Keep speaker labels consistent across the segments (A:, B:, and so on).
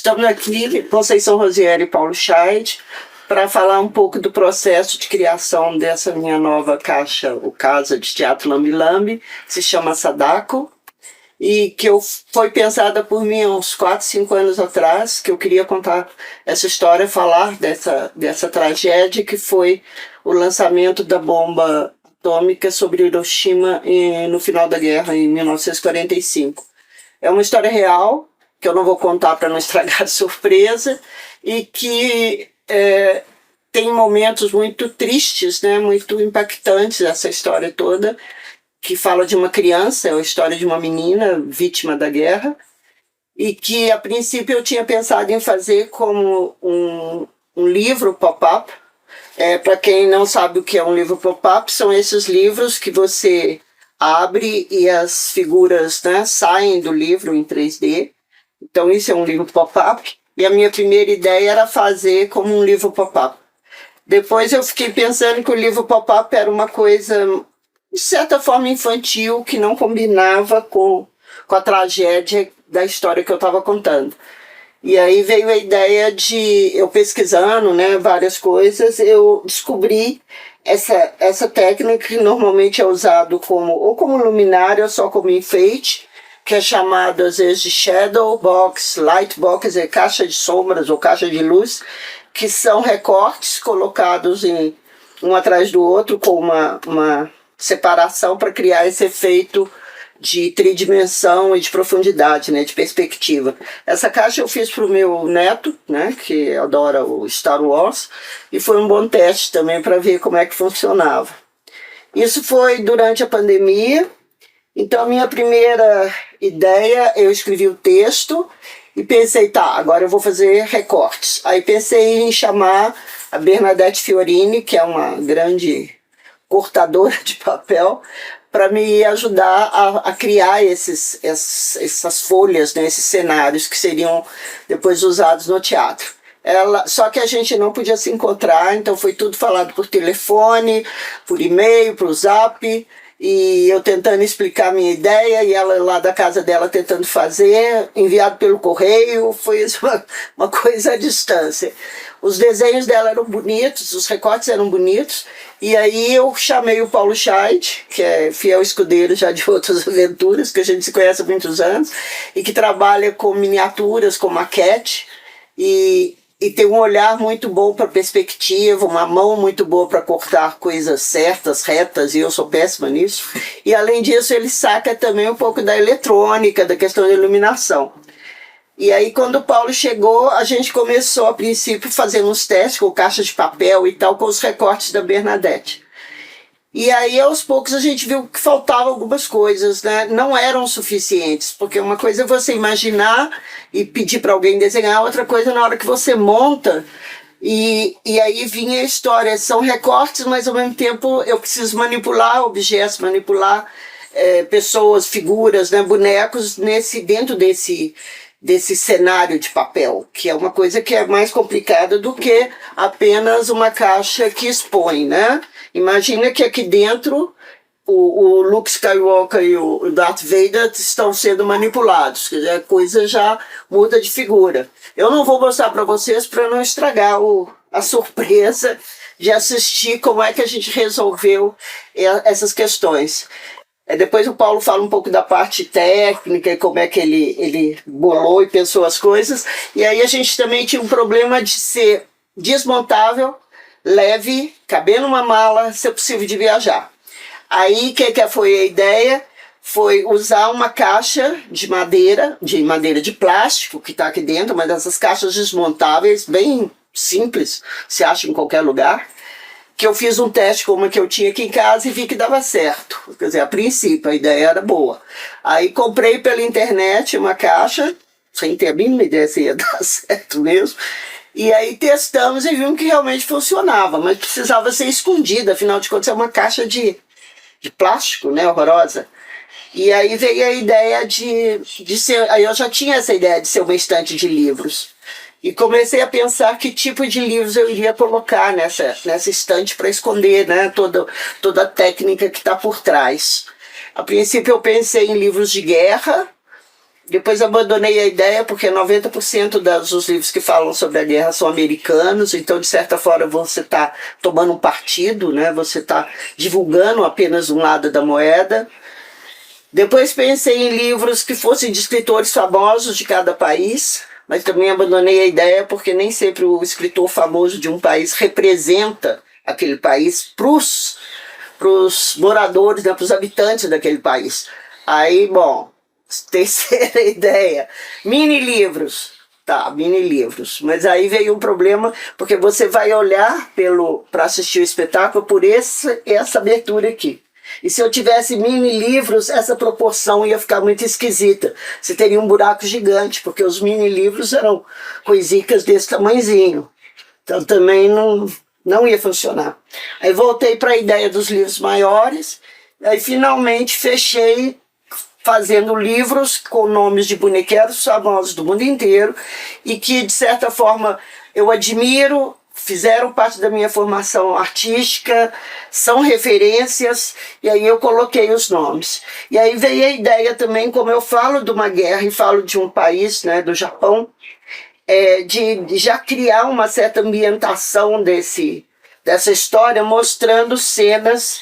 A: Estamos aqui, Conceição Rosieri e Paulo Scheid, para falar um pouco do processo de criação dessa minha nova caixa, o Casa de Teatro Lambe Lambe, que se chama Sadako, e que foi pensada por mim há uns 4, 5 anos atrás, que eu queria contar essa história, falar dessa tragédia que foi o lançamento da bomba atômica sobre Hiroshima no final da guerra, em 1945. É uma história real, que eu não vou contar para não estragar a surpresa, e que tem momentos muito tristes, né, muito impactantes, essa história toda, que fala de uma criança, é a história de uma menina vítima da guerra, e que a princípio eu tinha pensado em fazer como um livro pop-up. Para quem não sabe o que é um livro pop-up, são esses livros que você abre e as figuras, né, saem do livro em 3D. Então isso é um livro pop-up, e a minha primeira ideia era fazer como um livro pop-up. Depois eu fiquei pensando que o livro pop-up era uma coisa, de certa forma, infantil, que não combinava com a tragédia da história que eu estava contando. E aí veio a ideia de, eu pesquisando, né, várias coisas, eu descobri essa técnica que normalmente é usado ou como luminária ou só como enfeite, que é chamado às vezes de shadow box, light box, caixa de sombras ou caixa de luz, que são recortes colocados um atrás do outro com uma separação para criar esse efeito de tridimensão e de profundidade, né, de perspectiva. Essa caixa eu fiz para o meu neto, né, que adora o Star Wars, e foi um bom teste também para ver como é que funcionava. Isso foi durante a pandemia. Então, a minha primeira ideia, eu escrevi o texto e pensei, tá, agora eu vou fazer recortes. Aí pensei em chamar a Bernadette Fiorini, que é uma grande cortadora de papel, para me ajudar a criar essas folhas, né, esses cenários que seriam depois usados no teatro. Só que a gente não podia se encontrar, então foi tudo falado por telefone, por e-mail, por Zap, e eu tentando explicar a minha ideia, e ela lá da casa dela tentando fazer, enviado pelo correio, foi uma coisa à distância. Os desenhos dela eram bonitos, os recortes eram bonitos, e aí eu chamei o Paulo Scheid, que é fiel escudeiro já de outras aventuras, que a gente se conhece há muitos anos, e que trabalha com miniaturas, com maquete, e tem um olhar muito bom para perspectiva, uma mão muito boa para cortar coisas certas, retas, e eu sou péssima nisso. E além disso, ele saca também um pouco da eletrônica, da questão da iluminação. E aí, quando o Paulo chegou, a gente começou, a princípio, fazendo uns testes com caixa de papel e tal, com os recortes da Bernadette. E aí, aos poucos, a gente viu que faltavam algumas coisas, né? Não eram suficientes, porque uma coisa é você imaginar e pedir para alguém desenhar, outra coisa na hora que você monta, e aí vinha a história. São recortes, mas ao mesmo tempo eu preciso manipular objetos, manipular pessoas, figuras, né? Bonecos dentro desse cenário de papel, que é uma coisa que é mais complicada do que apenas uma caixa que expõe, né? Imagina que aqui dentro o Luke Skywalker e o Darth Vader estão sendo manipulados, quer dizer, a coisa já muda de figura. Eu não vou mostrar para vocês para não estragar a surpresa de assistir como é que a gente resolveu essas questões. Depois o Paulo fala um pouco da parte técnica e como é que ele bolou e pensou as coisas. E aí a gente também tinha um problema de ser desmontável, leve, caber numa mala, ser possível de viajar. Aí o que foi a ideia? Foi usar uma caixa de madeira de plástico que está aqui dentro, mas dessas caixas desmontáveis, bem simples, se acha em qualquer lugar, que eu fiz um teste com uma que eu tinha aqui em casa e vi que dava certo. Quer dizer, a princípio a ideia era boa. Aí comprei pela internet uma caixa, sem ter a mínima ideia se ia dar certo mesmo, e aí testamos e vimos que realmente funcionava, mas precisava ser escondida, afinal de contas é uma caixa de plástico, né, horrorosa. E aí veio a ideia de ser, aí eu já tinha essa ideia de ser uma estante de livros. E comecei a pensar que tipo de livros eu iria colocar nessa estante para esconder, né, toda a técnica que está por trás. A princípio eu pensei em livros de guerra, Depois abandonei a ideia porque 90% dos livros que falam sobre a guerra são americanos, então de certa forma você está tomando um partido, né? Você está divulgando apenas um lado da moeda. Depois pensei em livros que fossem de escritores famosos de cada país, mas também abandonei a ideia porque nem sempre o escritor famoso de um país representa aquele país para os moradores, né, para os habitantes daquele país. Aí, bom, terceira ideia, mini livros. Tá, mini livros. Mas aí veio um problema, porque você vai olhar para assistir o espetáculo por essa abertura aqui. E se eu tivesse mini livros, essa proporção ia ficar muito esquisita. Você teria um buraco gigante, porque os mini livros eram coisicas desse tamanhozinho. Então também não ia funcionar. Aí voltei para a ideia dos livros maiores, aí finalmente fechei fazendo livros com nomes de bonequeiros famosos do mundo inteiro e que, de certa forma, eu admiro, fizeram parte da minha formação artística, são referências, e aí eu coloquei os nomes. E aí veio a ideia também, como eu falo de uma guerra e falo de um país, né, do Japão, de já criar uma certa ambientação dessa história, mostrando cenas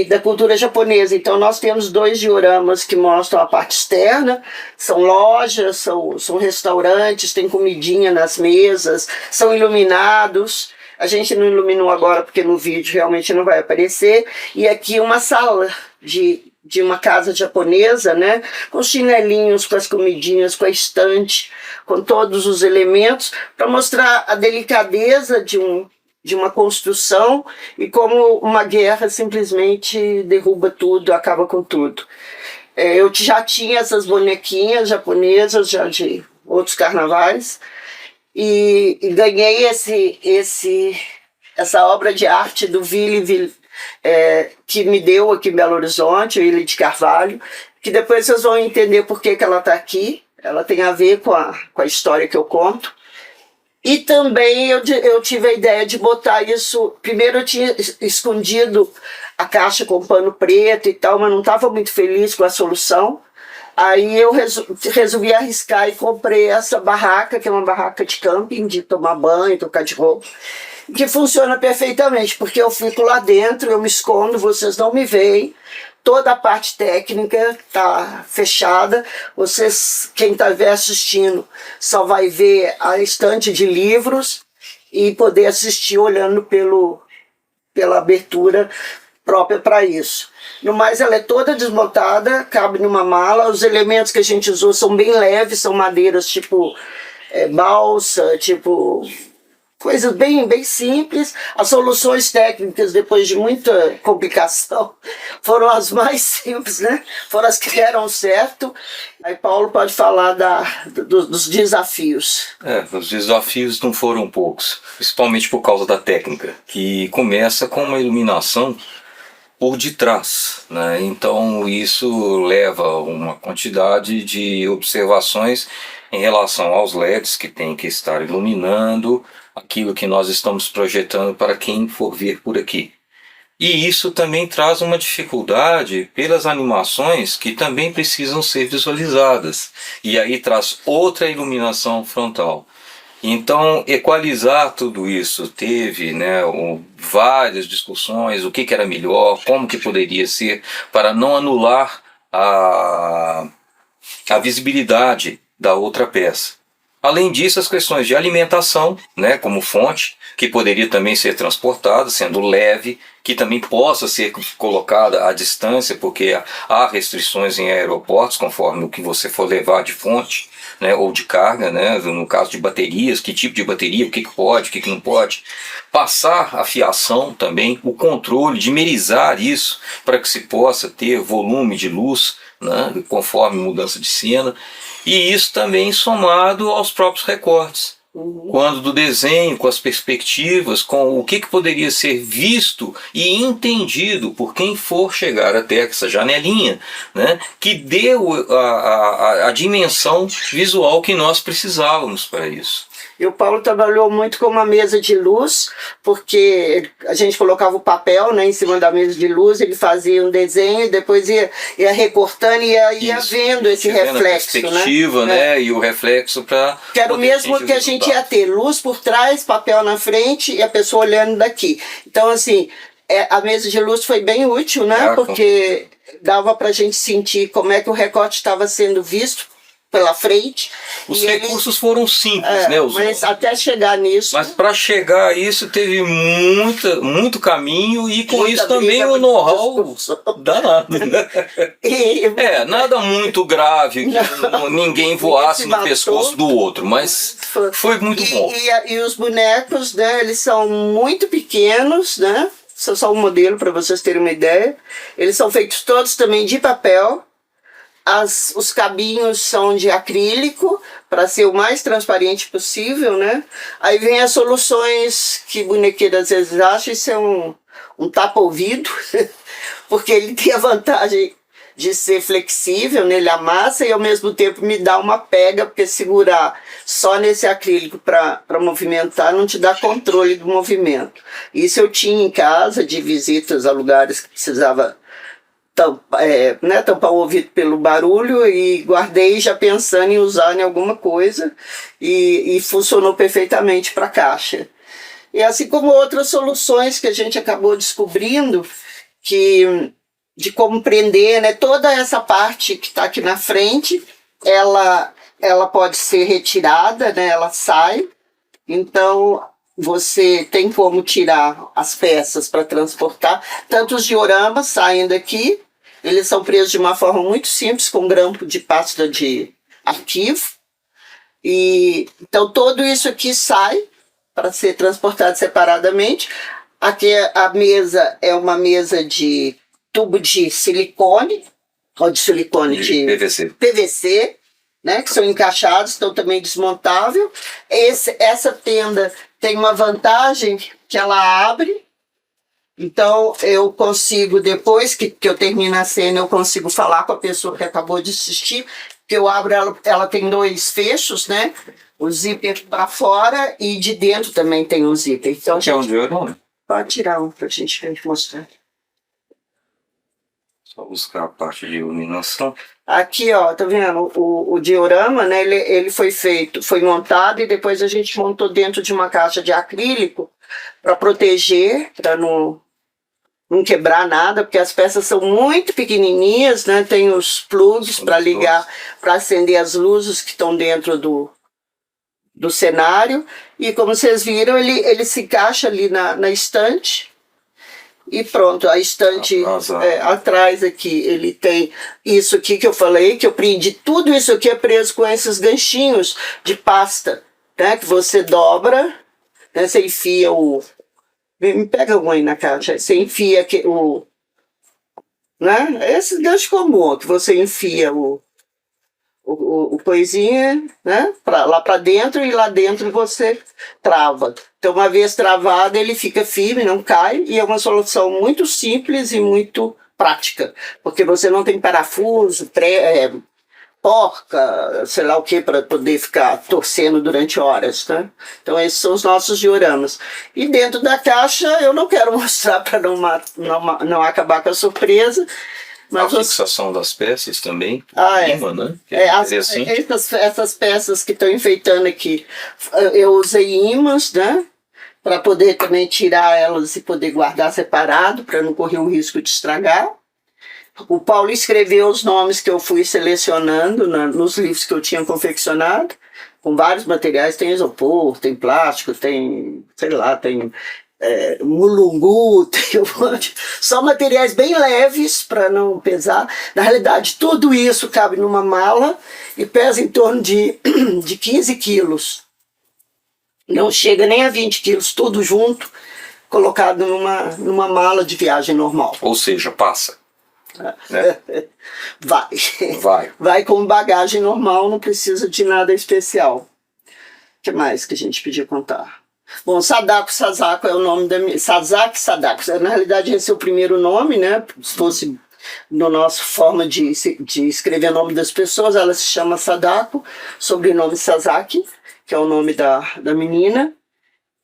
A: da cultura japonesa. Então nós temos 2 dioramas que mostram a parte externa, são lojas, são restaurantes, tem comidinha nas mesas, são iluminados. A gente não iluminou agora porque no vídeo realmente não vai aparecer. E aqui uma sala de uma casa japonesa, né? Com chinelinhos, com as comidinhas, com a estante, com todos os elementos, para mostrar a delicadeza de uma construção e como uma guerra simplesmente derruba tudo, acaba com tudo. Eu já tinha essas bonequinhas japonesas já de outros carnavais e ganhei essa obra de arte do Willy, que me deu aqui em Belo Horizonte, o Willy de Carvalho, que depois vocês vão entender por que ela está aqui. Ela tem a ver com a história que eu conto. E também eu tive a ideia de botar isso. Primeiro eu tinha escondido a caixa com pano preto e tal, mas não estava muito feliz com a solução. Aí eu resolvi arriscar e comprei essa barraca, que é uma barraca de camping, de tomar banho, trocar de roupa, que funciona perfeitamente, porque eu fico lá dentro, eu me escondo, vocês não me veem. Toda a parte técnica está fechada. Vocês, quem está assistindo, só vai ver a estante de livros e poder assistir olhando pela abertura própria para isso. No mais, ela é toda desmontada, cabe numa mala. Os elementos que a gente usou são bem leves, são madeiras tipo balsa, tipo coisas bem, bem simples. As soluções técnicas, depois de muita complicação, foram as mais simples, né? Foram as que deram certo. Aí Paulo pode falar dos desafios.
B: Os desafios não foram poucos, principalmente por causa da técnica, que começa com uma iluminação por detrás, né? Então isso leva uma quantidade de observações em relação aos LEDs que tem que estar iluminando aquilo que nós estamos projetando para quem for ver por aqui. E isso também traz uma dificuldade pelas animações que também precisam ser visualizadas. E aí traz outra iluminação frontal. Então, equalizar tudo isso teve, né, várias discussões, o que era melhor, como que poderia ser, para não anular a visibilidade da outra peça. Além disso, as questões de alimentação, né, como fonte, que poderia também ser transportada, sendo leve, que também possa ser colocada à distância, porque há restrições em aeroportos, conforme o que você for levar de fonte, né, ou de carga, né, no caso de baterias, que tipo de bateria, o que pode, o que não pode. Passar a fiação também, o controle, dimerizar isso, para que se possa ter volume de luz, né, conforme mudança de cena. E isso também somado aos próprios recortes. Quando do desenho, com as perspectivas, com o que poderia ser visto e entendido por quem for chegar até essa janelinha, né, que deu a dimensão visual que nós precisávamos para isso.
A: E o Paulo trabalhou muito com uma mesa de luz, porque a gente colocava o papel, né, em cima da mesa de luz, ele fazia um desenho, depois ia recortando e ia vendo esse reflexo.
B: A perspectiva, né? E o reflexo para.
A: Que era o mesmo que a gente ia ter, luz por trás, papel na frente e a pessoa olhando daqui. Então, assim, a mesa de luz foi bem útil, né? Porque dava para a gente sentir como é que o recorte estava sendo visto pela frente.
B: Os recursos foram simples, né?
A: Mas até chegar nisso...
B: Mas para chegar a isso teve muito caminho e com isso também o know-how danado, né? Nada muito grave, que ninguém voasse no pescoço do outro, mas foi muito bom.
A: E os bonecos, né, eles são muito pequenos, né? Isso é só um modelo para vocês terem uma ideia. Eles são feitos todos também de papel. Os cabinhos são de acrílico, para ser o mais transparente possível, né? Aí vem as soluções que bonequeiro às vezes acha, isso é um tapa-ouvido, porque ele tem a vantagem de ser flexível, né? Ele amassa e ao mesmo tempo me dá uma pega, porque segurar só nesse acrílico para movimentar não te dá controle do movimento. Isso eu tinha em casa, de visitas a lugares que precisava tampar o ouvido pelo barulho, e guardei já pensando em usar em alguma coisa, e funcionou perfeitamente para a caixa. E assim como outras soluções que a gente acabou descobrindo, de como prender, né, toda essa parte que está aqui na frente, ela pode ser retirada, né, ela sai, então você tem como tirar as peças para transportar, tanto os dioramas saem daqui. Eles são presos de uma forma muito simples, com grampo de pasta de arquivo. E então tudo isso aqui sai para ser transportado separadamente. Aqui a mesa é uma mesa de tubo de silicone, ou de silicone de PVC, né, que são encaixados, estão também desmontável. Essa tenda tem uma vantagem que ela abre. Então, eu consigo, depois que eu termino a cena, eu consigo falar com a pessoa que acabou de assistir, que eu abro ela tem 2 fechos, né? O zíper para fora e de dentro também tem um zíper. Então,
B: é um diorama?
A: Pode tirar um para a gente mostrar.
B: Só buscar a parte de iluminação.
A: Aqui, ó, tá vendo? O diorama, né? Ele foi montado e depois a gente montou dentro de uma caixa de acrílico para proteger, para não quebrar nada, porque as peças são muito pequenininhas, né? Tem os plugs para ligar, para acender as luzes que estão dentro do cenário. E como vocês viram, ele se encaixa ali na estante. E pronto, a estante atrás aqui, ele tem isso aqui que eu falei, que eu prendi. Tudo isso aqui é preso com esses ganchinhos de pasta, né? Que você dobra, né? Você enfia me pega um aí na caixa. Você enfia né? Esse gancho comum, que você enfia o coisinha, né? Lá para dentro, e lá dentro você trava. Então, uma vez travado, ele fica firme, não cai, e é uma solução muito simples e muito prática, porque você não tem parafuso, porca, sei lá o que, para poder ficar torcendo durante horas, né? Então esses são os nossos dioramas. E dentro da caixa eu não quero mostrar para não acabar com a surpresa. Mas
B: a fixação das peças também, imã, né?
A: Essas peças que estão enfeitando aqui, eu usei imãs, né? Para poder também tirar elas e poder guardar separado, para não correr o risco de estragar. O Paulo escreveu os nomes que eu fui selecionando nos livros que eu tinha confeccionado, com vários materiais. Tem isopor, tem plástico, tem, sei lá, tem mulungu, tem só materiais bem leves para não pesar. Na realidade, tudo isso cabe numa mala e pesa em torno de 15 quilos. Não chega nem a 20 quilos, tudo junto, colocado numa mala de viagem normal.
B: Ou seja, passa.
A: Né? Vai com bagagem normal, não precisa de nada especial. O que mais que a gente podia contar? Bom, Sadako Sasako é o nome da minha... Sasaki Sadako. Na realidade, esse é o primeiro nome, né? Se fosse na nossa forma de escrever o nome das pessoas, ela se chama Sadako, sobrenome Sasaki. que é o nome da menina,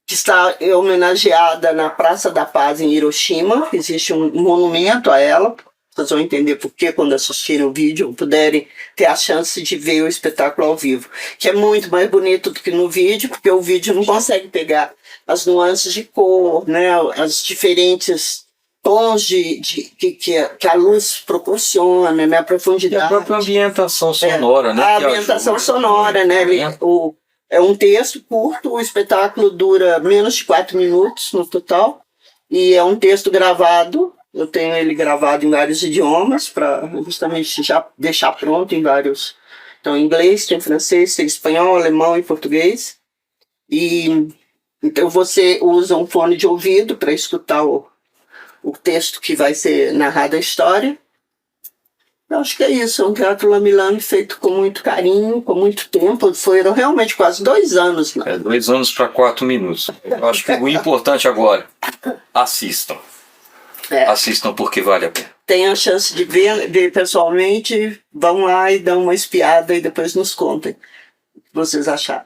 A: que está homenageada na Praça da Paz em Hiroshima. Existe um monumento a ela. Vocês vão entender por que quando assistirem o vídeo, puderem ter a chance de ver o espetáculo ao vivo, que é muito mais bonito do que no vídeo, porque o vídeo não consegue pegar as nuances de cor, né, as diferentes tons que a luz proporciona, né, a
B: E a
A: profundidade.
B: própria ambientação sonora, né?
A: A
B: que
A: ambientação
B: ajuda,
A: sonora, né? É um texto curto, o espetáculo dura menos de 4 minutos no total, e é um texto gravado. Eu tenho ele gravado em vários idiomas, para justamente já deixar pronto em vários. Então, em inglês, tem francês, tem espanhol, alemão e português. E então você usa um fone de ouvido para escutar o texto que vai ser narrada a história. Eu acho que é isso, é um teatro lambe-lambe feito com muito carinho, com muito tempo. Foram realmente quase 2 anos. Né?
B: 2 anos para 4 minutos. Eu acho que o importante agora, assistam. Assistam porque vale a pena.
A: Tem a chance de ver pessoalmente, vão lá e dão uma espiada e depois nos contem o que vocês acharam.